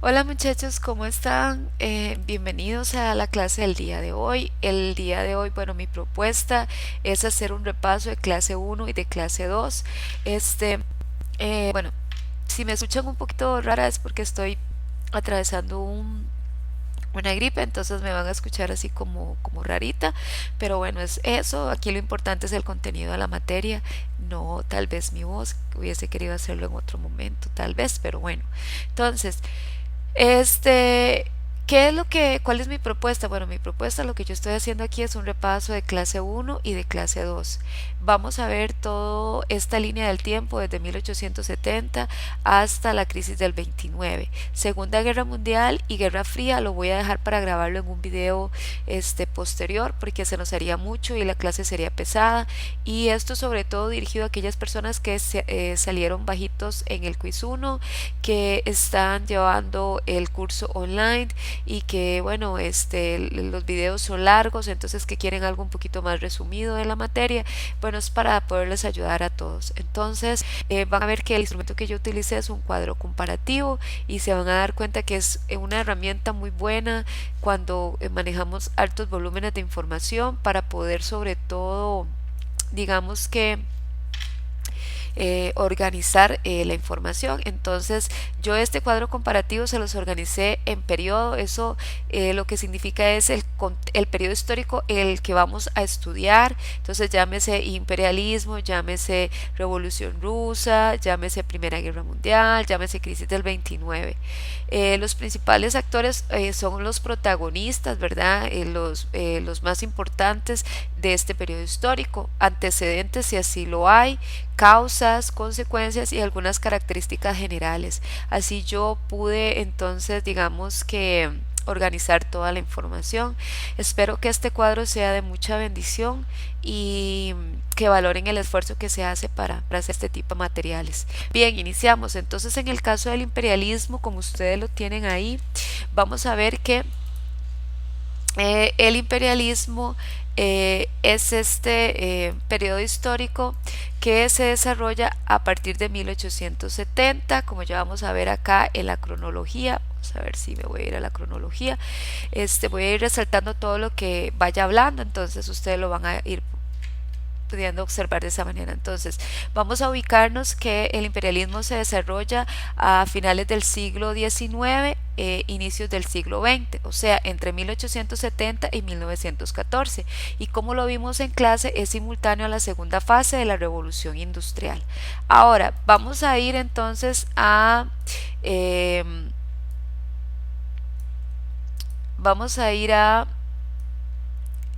Hola muchachos, ¿cómo están? Bienvenidos a la clase del día de hoy. El día de hoy, bueno, mi propuesta es hacer un repaso de clase uno y de clase 2. Este, bueno, si me escuchan un poquito rara es porque estoy atravesando una gripe, entonces me van a escuchar así como rarita, pero bueno, es eso. Aquí lo importante es el contenido de la materia, no tal vez mi voz, hubiese querido hacerlo en otro momento, tal vez, pero bueno. Entonces, este, ¿qué es cuál es mi propuesta? Bueno, mi propuesta, lo que yo estoy haciendo aquí es un repaso de clase uno y de clase 2. Vamos a ver toda esta línea del tiempo desde 1870 hasta la crisis del 29. Segunda Guerra Mundial y Guerra Fría lo voy a dejar para grabarlo en un video posterior porque se nos haría mucho y la clase sería pesada. Y esto sobre todo dirigido a aquellas personas que salieron bajitos en el quiz uno, que están llevando el curso online y que bueno, los videos son largos, entonces que quieren algo un poquito más resumido de la materia. Bueno, es para poderles ayudar a todos. Entonces, van a ver que el instrumento que yo utilicé es un cuadro comparativo y se van a dar cuenta que es una herramienta muy buena cuando manejamos altos volúmenes de información para poder sobre todo, digamos que organizar la información. Entonces, yo este cuadro comparativo se los organicé en periodo. Eso lo que significa es el periodo histórico el que vamos a estudiar. Entonces, llámese imperialismo, llámese revolución rusa, llámese Primera Guerra Mundial, llámese crisis del 29. Los principales actores son los protagonistas, ¿verdad? Los más importantes de este periodo histórico, antecedentes si así lo hay, causas, consecuencias y algunas características generales. Así yo pude entonces, digamos que organizar toda la información. Espero que este cuadro sea de mucha bendición y que valoren el esfuerzo que se hace para hacer este tipo de materiales. Bien, iniciamos. Entonces, en el caso del imperialismo, como ustedes lo tienen ahí, vamos a ver que el imperialismo es periodo histórico que se desarrolla a partir de 1870, como ya vamos a ver acá en la cronología. Vamos a ver si me voy a ir a la cronología. Voy a ir resaltando todo lo que vaya hablando, entonces ustedes lo van a ir pudiendo observar de esa manera. Entonces, vamos a ubicarnos que el imperialismo se desarrolla a finales del siglo XIX, inicios del siglo XX, o sea, entre 1870 y 1914. Y como lo vimos en clase, es simultáneo a la segunda fase de la revolución industrial. Ahora, vamos a ir entonces eh,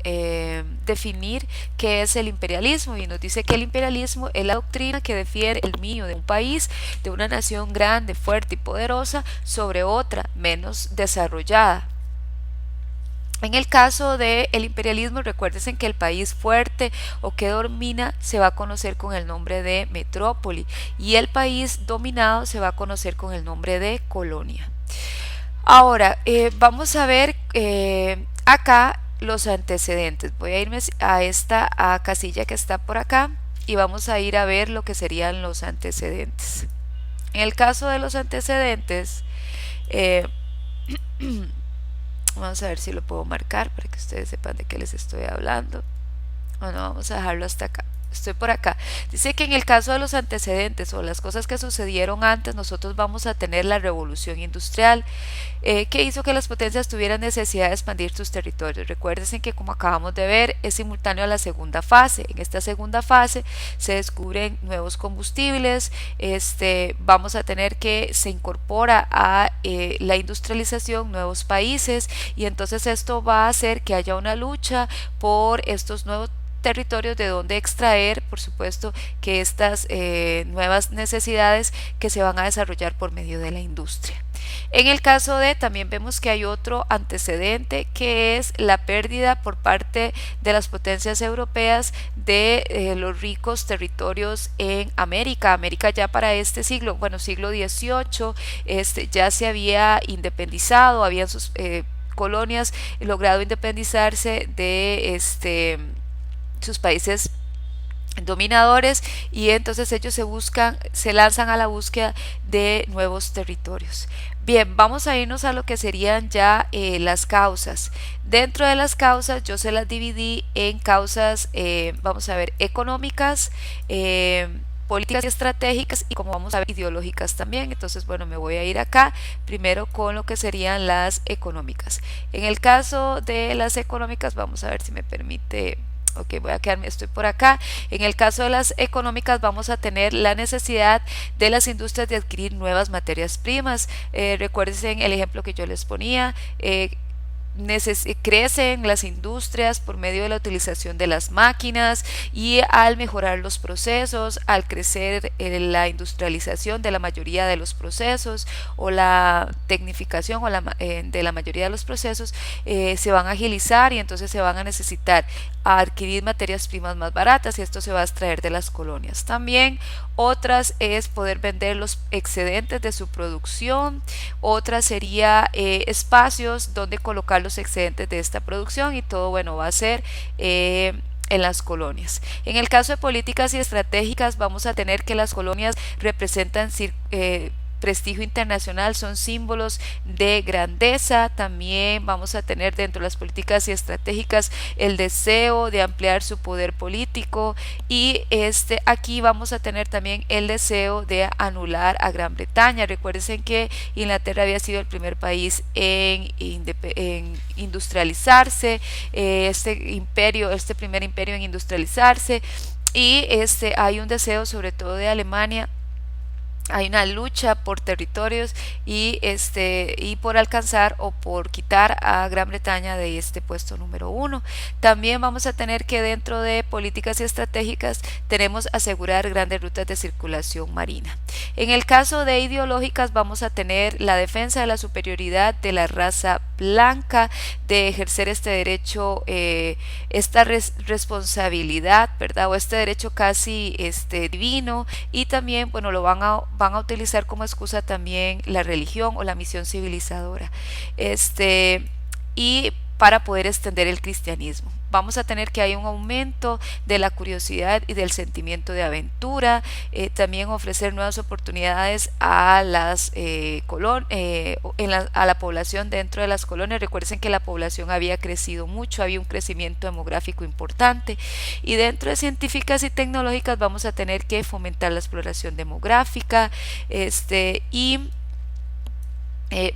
a definir qué es el imperialismo, y nos dice que el imperialismo es la doctrina que defiende el dominio de un país, de una nación grande, fuerte y poderosa sobre otra menos desarrollada. En el caso del imperialismo, recuérdense que el país fuerte o que domina se va a conocer con el nombre de metrópoli y el país dominado se va a conocer con el nombre de colonia. Ahora, vamos a ver acá los antecedentes. Voy a irme a esta casilla que está por acá y vamos a ir a ver lo que serían los antecedentes. En el caso de los antecedentes, eh, vamos a ver si lo puedo marcar para que ustedes sepan de qué les estoy hablando. Bueno, vamos a dejarlo hasta acá. Estoy por acá. Dice que en el caso de los antecedentes o las cosas que sucedieron antes, nosotros vamos a tener la revolución industrial, que hizo que las potencias tuvieran necesidad de expandir sus territorios. Recuérdense que, como acabamos de ver, es simultáneo a la segunda fase. En esta segunda fase se descubren nuevos combustibles, vamos a tener que se incorpora a la industrialización nuevos países, y entonces esto va a hacer que haya una lucha por estos nuevos territorios de donde extraer, por supuesto, que estas nuevas necesidades que se van a desarrollar por medio de la industria. En el caso de, también vemos que hay otro antecedente que es la pérdida por parte de las potencias europeas de los ricos territorios en América. América ya para este siglo, bueno, siglo XVIII, ya se había independizado, habían sus colonias logrado independizarse de sus países dominadores, y entonces ellos se lanzan a la búsqueda de nuevos territorios. Bien, vamos a irnos a lo que serían ya las causas. Dentro de las causas yo se las dividí en causas, vamos a ver, económicas, políticas y estratégicas, y como vamos a ver, ideológicas también. Entonces, bueno, me voy a ir acá primero con lo que serían las económicas. En el caso de las económicas, vamos a ver si me permite. Ok, voy a quedarme, estoy por acá. En el caso de las económicas vamos a tener la necesidad de las industrias de adquirir nuevas materias primas. Recuerden el ejemplo que yo les ponía. Crecen las industrias por medio de la utilización de las máquinas, y al mejorar los procesos, al crecer la industrialización de la mayoría de los procesos, o la tecnificación de la mayoría de los procesos, se van a agilizar, y entonces se van a necesitar adquirir materias primas más baratas, y esto se va a extraer de las colonias. También otras es poder vender los excedentes de su producción. Otra sería espacios donde colocar los excedentes de esta producción, y todo, bueno, va a ser en las colonias. En el caso de políticas y estratégicas, vamos a tener que las colonias representan prestigio internacional, son símbolos de grandeza. También vamos a tener dentro de las políticas y estratégicas el deseo de ampliar su poder político, y aquí vamos a tener también el deseo de anular a Gran Bretaña. Recuerden que Inglaterra había sido el primer país en industrializarse, este primer imperio en industrializarse, y hay un deseo sobre todo de Alemania. Hay una lucha por territorios, y por alcanzar o por quitar a Gran Bretaña de este puesto número uno. También vamos a tener que dentro de políticas y estratégicas tenemos asegurar grandes rutas de circulación marina. En el caso de ideológicas vamos a tener la defensa de la superioridad de la raza blanca, de ejercer este derecho, esta responsabilidad, ¿verdad? O este derecho casi divino. Y también, bueno, lo van a utilizar como excusa también la religión o la misión civilizadora, y para poder extender el cristianismo. Vamos a tener que hay un aumento de la curiosidad y del sentimiento de aventura. También ofrecer nuevas oportunidades a a la población dentro de las colonias. Recuerden que la población había crecido mucho, había un crecimiento demográfico importante, y dentro de científicas y tecnológicas vamos a tener que fomentar la exploración demográfica, y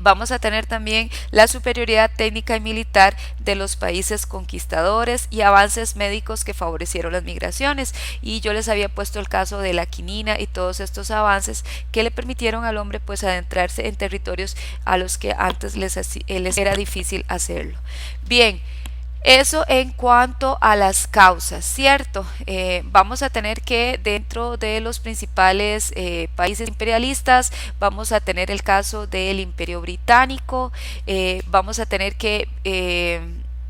vamos a tener también la superioridad técnica y militar de los países conquistadores, y avances médicos que favorecieron las migraciones. Y yo les había puesto el caso de la quinina y todos estos avances que le permitieron al hombre pues adentrarse en territorios a los que antes les era difícil hacerlo. Bien. Eso en cuanto a las causas, ¿cierto? Vamos a tener que dentro de los principales países imperialistas, vamos a tener el caso del Imperio Británico. Vamos a tener que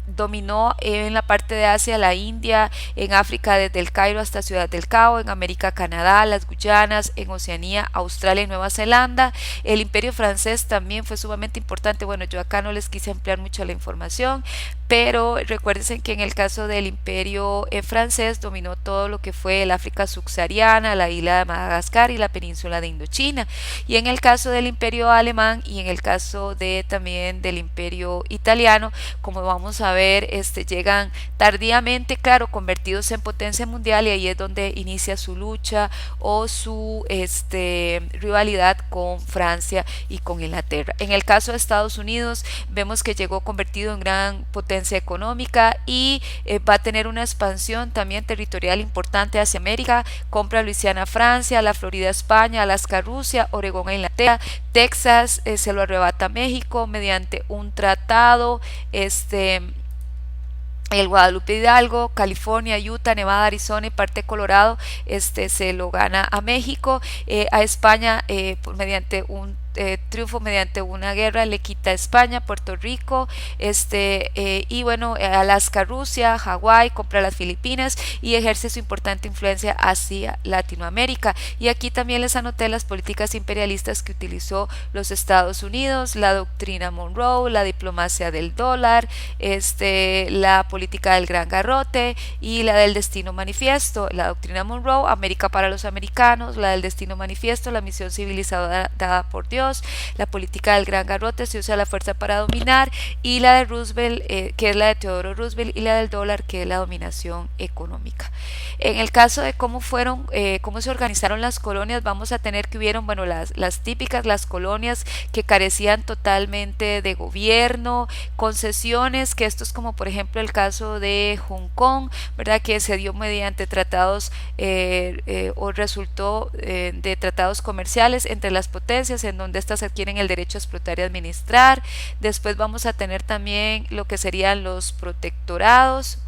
dominó en la parte de Asia, la India, en África desde el Cairo hasta Ciudad del Cabo, en América, Canadá, las Guyanas, en Oceanía, Australia y Nueva Zelanda. El Imperio francés también fue sumamente importante. Bueno, yo acá no les quise ampliar mucho la información, pero recuérdense que en el caso del Imperio francés dominó todo lo que fue el África subsahariana, la isla de Madagascar y la península de Indochina. Y en el caso del Imperio alemán, y en el caso también del Imperio italiano, como vamos a ver, llegan tardíamente, claro, convertidos en potencia mundial, y ahí es donde inicia su lucha o su rivalidad con Francia y con Inglaterra. En el caso de Estados Unidos, vemos que llegó convertido en gran potencia económica, y va a tener una expansión también territorial importante hacia América. Compra Luisiana a Francia, la Florida a España, Alaska a Rusia, Oregón a Inglaterra, Texas se lo arrebata a México mediante un tratado. El Guadalupe Hidalgo, California, Utah, Nevada, Arizona y parte de Colorado se lo gana a México. A España mediante un triunfo mediante una guerra le quita España, Puerto Rico, y bueno, Alaska, Rusia, Hawái, compra las Filipinas y ejerce su importante influencia hacia Latinoamérica. Y aquí también les anoté las políticas imperialistas que utilizó los Estados Unidos, la doctrina Monroe, la diplomacia del dólar, la política del gran garrote y la del destino manifiesto. La doctrina Monroe, América para los americanos; la del destino manifiesto, la misión civilizadora dada por Dios; la política del gran garrote, se usa la fuerza para dominar; y la de Roosevelt, que es la de Teodoro Roosevelt; y la del dólar, que es la dominación económica. En el caso de cómo se organizaron las colonias, vamos a tener que hubieron, bueno, las típicas, las colonias que carecían totalmente de gobierno, concesiones, que esto es como por ejemplo el caso de Hong Kong, ¿verdad? Que se dio mediante tratados o resultó de tratados comerciales entre las potencias, en donde éstas adquieren el derecho a explotar y administrar. Después vamos a tener también lo que serían los protectorados,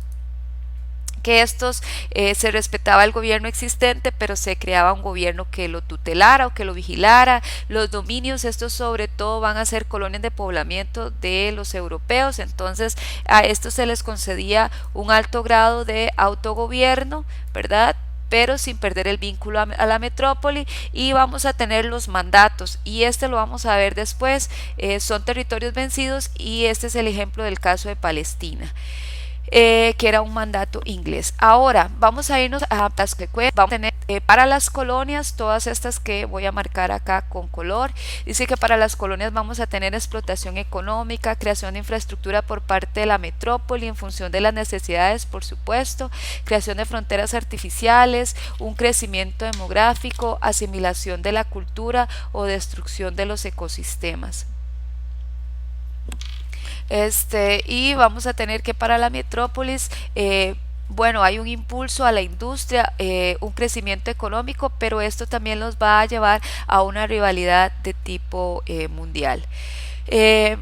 que estos se respetaba el gobierno existente, pero se creaba un gobierno que lo tutelara o que lo vigilara. Los dominios, estos sobre todo van a ser colonias de poblamiento de los europeos, entonces a estos se les concedía un alto grado de autogobierno, ¿verdad? Pero sin perder el vínculo a la metrópoli. Y vamos a tener los mandatos, y lo vamos a ver después. Son territorios vencidos, y este es el ejemplo del caso de Palestina, que era un mandato inglés. Ahora vamos a irnos a Tasquecué. Vamos a tener para las colonias, todas estas que voy a marcar acá con color. Dice que para las colonias vamos a tener explotación económica, creación de infraestructura por parte de la metrópoli en función de las necesidades, por supuesto, creación de fronteras artificiales, un crecimiento demográfico, asimilación de la cultura o destrucción de los ecosistemas. Y vamos a tener que para la metrópolis, bueno, hay un impulso a la industria, un crecimiento económico, pero esto también los va a llevar a una rivalidad de tipo mundial. Eh,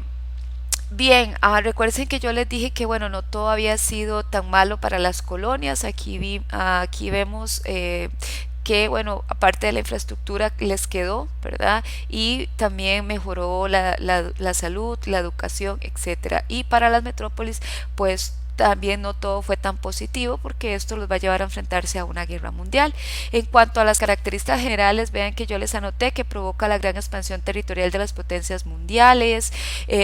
Bien, recuerden que yo les dije que bueno, no todo había sido tan malo para las colonias. Aquí vemos que bueno, aparte de la infraestructura les quedó, ¿verdad? Y también mejoró la salud, la educación, etcétera. Y para las metrópolis, pues también no todo fue tan positivo, porque esto los va a llevar a enfrentarse a una guerra mundial. En cuanto a las características generales, vean que yo les anoté que provoca la gran expansión territorial de las potencias mundiales,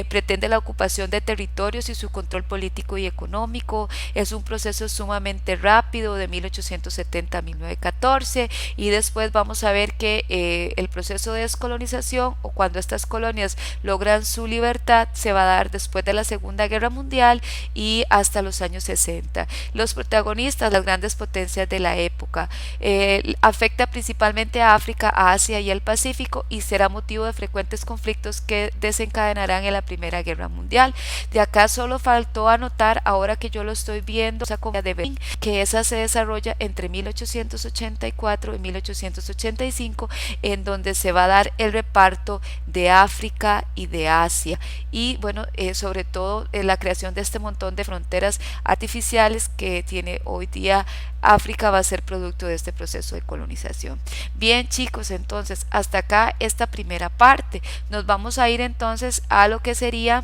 pretende la ocupación de territorios y su control político y económico, es un proceso sumamente rápido de 1870 a 1914. Y después vamos a ver que el proceso de descolonización, o cuando estas colonias logran su libertad, se va a dar después de la Segunda Guerra Mundial y hasta los años 60. Los protagonistas, las grandes potencias de la época, afecta principalmente a África, a Asia y al Pacífico, y será motivo de frecuentes conflictos que desencadenarán en la Primera Guerra Mundial. De acá solo faltó anotar, ahora que yo lo estoy viendo, esa comunidad de Berlín, que esa se desarrolla entre 1884 y 1885, en donde se va a dar el reparto de África y de Asia. Y bueno, sobre todo la creación de este montón de fronteras artificiales que tiene hoy día África, va a ser producto de este proceso de colonización. Bien, chicos, entonces hasta acá esta primera parte. Nos vamos a ir entonces a lo que sería...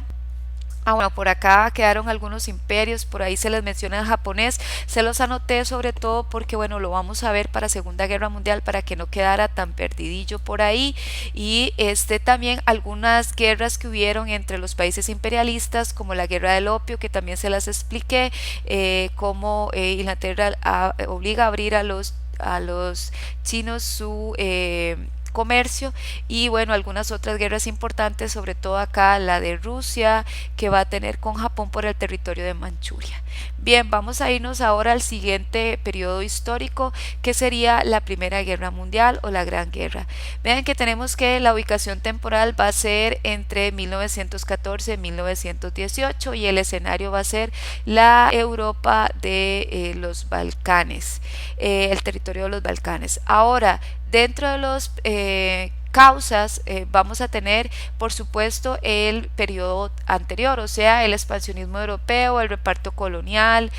Bueno, por acá quedaron algunos imperios, por ahí se les menciona el japonés, se los anoté sobre todo porque bueno, lo vamos a ver para Segunda Guerra Mundial, para que no quedara tan perdidillo por ahí. Y también algunas guerras que hubieron entre los países imperialistas, como la guerra del opio, que también se las expliqué, como Inglaterra obliga a abrir a los chinos su comercio. Y bueno, algunas otras guerras importantes, sobre todo acá la de Rusia, que va a tener con Japón por el territorio de Manchuria. Bien, vamos a irnos ahora al siguiente periodo histórico, que sería la Primera Guerra Mundial o la Gran Guerra. Vean que tenemos que la ubicación temporal va a ser entre 1914 y 1918, y el escenario va a ser la Europa de los Balcanes, el territorio de los Balcanes. Ahora, dentro de los causas, vamos a tener por supuesto el periodo anterior, o sea, el expansionismo europeo, el reparto colonial,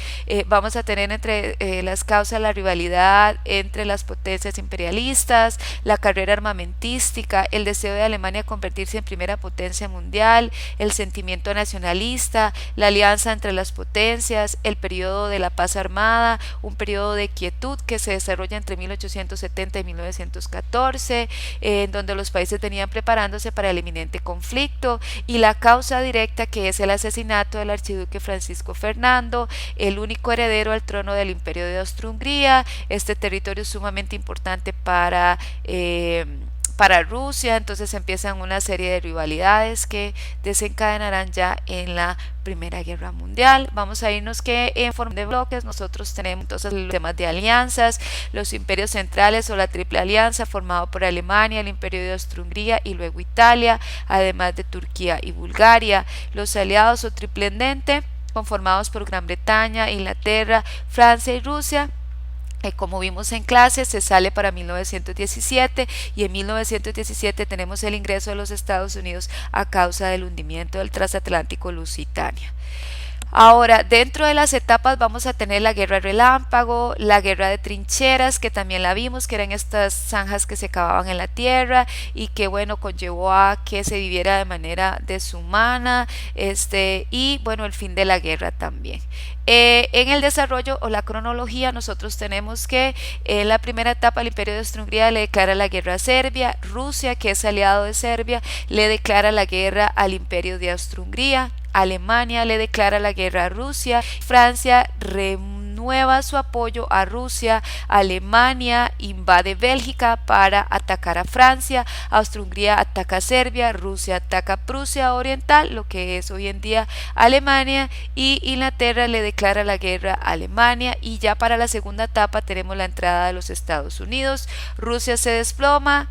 vamos a tener entre las causas la rivalidad entre las potencias imperialistas, la carrera armamentística, el deseo de Alemania convertirse en primera potencia mundial, el sentimiento nacionalista, la alianza entre las potencias, el periodo de la paz armada, un periodo de quietud que se desarrolla entre 1870 y 1914, en donde los países venían preparándose para el inminente conflicto, y la causa directa, que es el asesinato del archiduque Francisco Fernando, el único heredero al trono del Imperio de Austria-Hungría, este territorio es sumamente importante para Rusia. Entonces empiezan una serie de rivalidades que desencadenarán ya en la Primera Guerra Mundial. Vamos a irnos que en forma de bloques nosotros tenemos entonces los temas de alianzas, los imperios centrales o la triple alianza formado por Alemania, el Imperio de Austria-Hungría y luego Italia, además de Turquía y Bulgaria, los aliados o triple entente conformados por Gran Bretaña, Inglaterra, Francia y Rusia. Como vimos en clase, se sale para 1917 y en 1917 tenemos el ingreso de los Estados Unidos a causa del hundimiento del transatlántico Lusitania. Ahora, dentro de las etapas vamos a tener la guerra relámpago, la guerra de trincheras, que también la vimos, que eran estas zanjas que se cavaban en la tierra y que, bueno, conllevó a que se viviera de manera deshumana, y bueno, el fin de la guerra también. En el desarrollo o la cronología nosotros tenemos que en la primera etapa el Imperio de Austria-Hungría le declara la guerra a Serbia, Rusia, que es aliado de Serbia, le declara la guerra al Imperio de Austria-Hungría, Alemania le declara la guerra a Rusia, Francia renueva su apoyo a Rusia, Alemania invade Bélgica para atacar a Francia, Austria-Hungría ataca a Serbia, Rusia ataca a Prusia Oriental, lo que es hoy en día Alemania, y Inglaterra le declara la guerra a Alemania. Y ya para la segunda etapa tenemos la entrada de los Estados Unidos. Rusia se desploma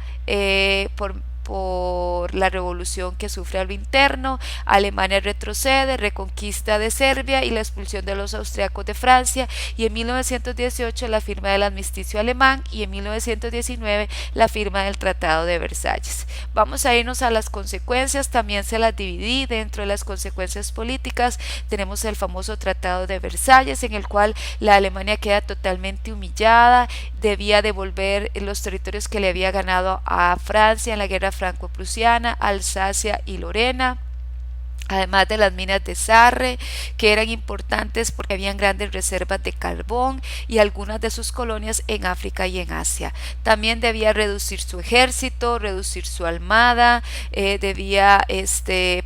por la revolución que sufre a lo interno, Alemania retrocede, reconquista de Serbia y la expulsión de los austriacos de Francia, y en 1918 la firma del armisticio alemán y en 1919 la firma del Tratado de Versalles. Vamos a irnos a las consecuencias, también se las dividí. Dentro de las consecuencias políticas tenemos el famoso Tratado de Versalles, en el cual la Alemania queda totalmente humillada, debía devolver los territorios que le había ganado a Francia en la guerra franco-prusiana, Alsacia y Lorena, además de las minas de Sarre, que eran importantes porque habían grandes reservas de carbón, y algunas de sus colonias en África y en Asia. También debía reducir su ejército, reducir su armada, debía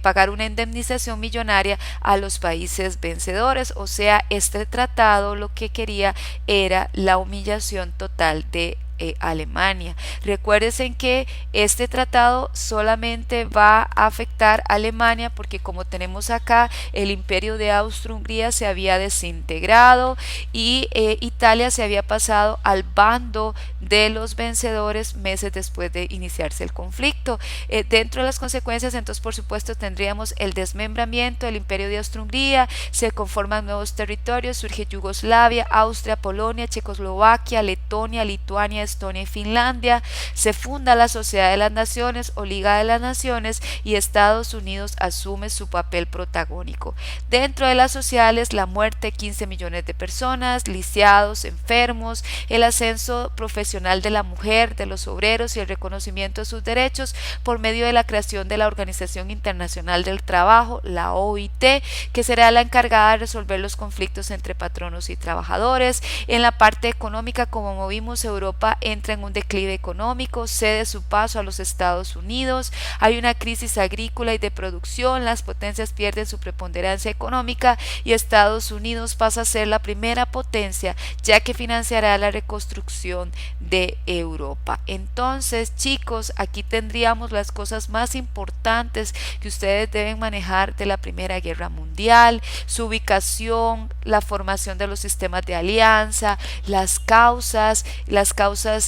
pagar una indemnización millonaria a los países vencedores. O sea, este tratado lo que quería era la humillación total de Alemania. Recuérdense que este tratado solamente va a afectar a Alemania porque, como tenemos acá, el Imperio de Austria-Hungría se había desintegrado y Italia se había pasado al bando de los vencedores meses después de iniciarse el conflicto. Dentro de las consecuencias, entonces, por supuesto, tendríamos el desmembramiento del Imperio de Austria-Hungría, se conforman nuevos territorios, surge Yugoslavia, Austria, Polonia, Checoslovaquia, Letonia, Lituania, Estonia y Finlandia, se funda la Sociedad de las Naciones o Liga de las Naciones, y Estados Unidos asume su papel protagónico. Dentro de las sociales, la muerte de 15 millones de personas, lisiados, enfermos, el ascenso profesional de la mujer, de los obreros y el reconocimiento de sus derechos por medio de la creación de la Organización Internacional del Trabajo, la OIT, que será la encargada de resolver los conflictos entre patronos y trabajadores. En la parte económica, como vimos, Europa entra en un declive económico, cede su paso a los Estados Unidos, hay una crisis agrícola y de producción, las potencias pierden su preponderancia económica y Estados Unidos pasa a ser la primera potencia, ya que financiará la reconstrucción de Europa. Entonces, chicos, aquí tendríamos las cosas más importantes que ustedes deben manejar de la Primera Guerra Mundial: su ubicación, la formación de los sistemas de alianza, las causas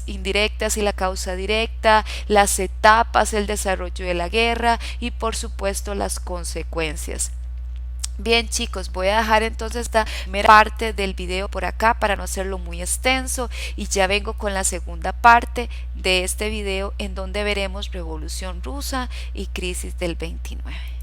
indirectas y la causa directa, las etapas, el desarrollo de la guerra y por supuesto las consecuencias. Bien chicos, voy a dejar entonces esta primera parte del video por acá para no hacerlo muy extenso y ya vengo con la segunda parte de este video en donde veremos Revolución Rusa y crisis del 29.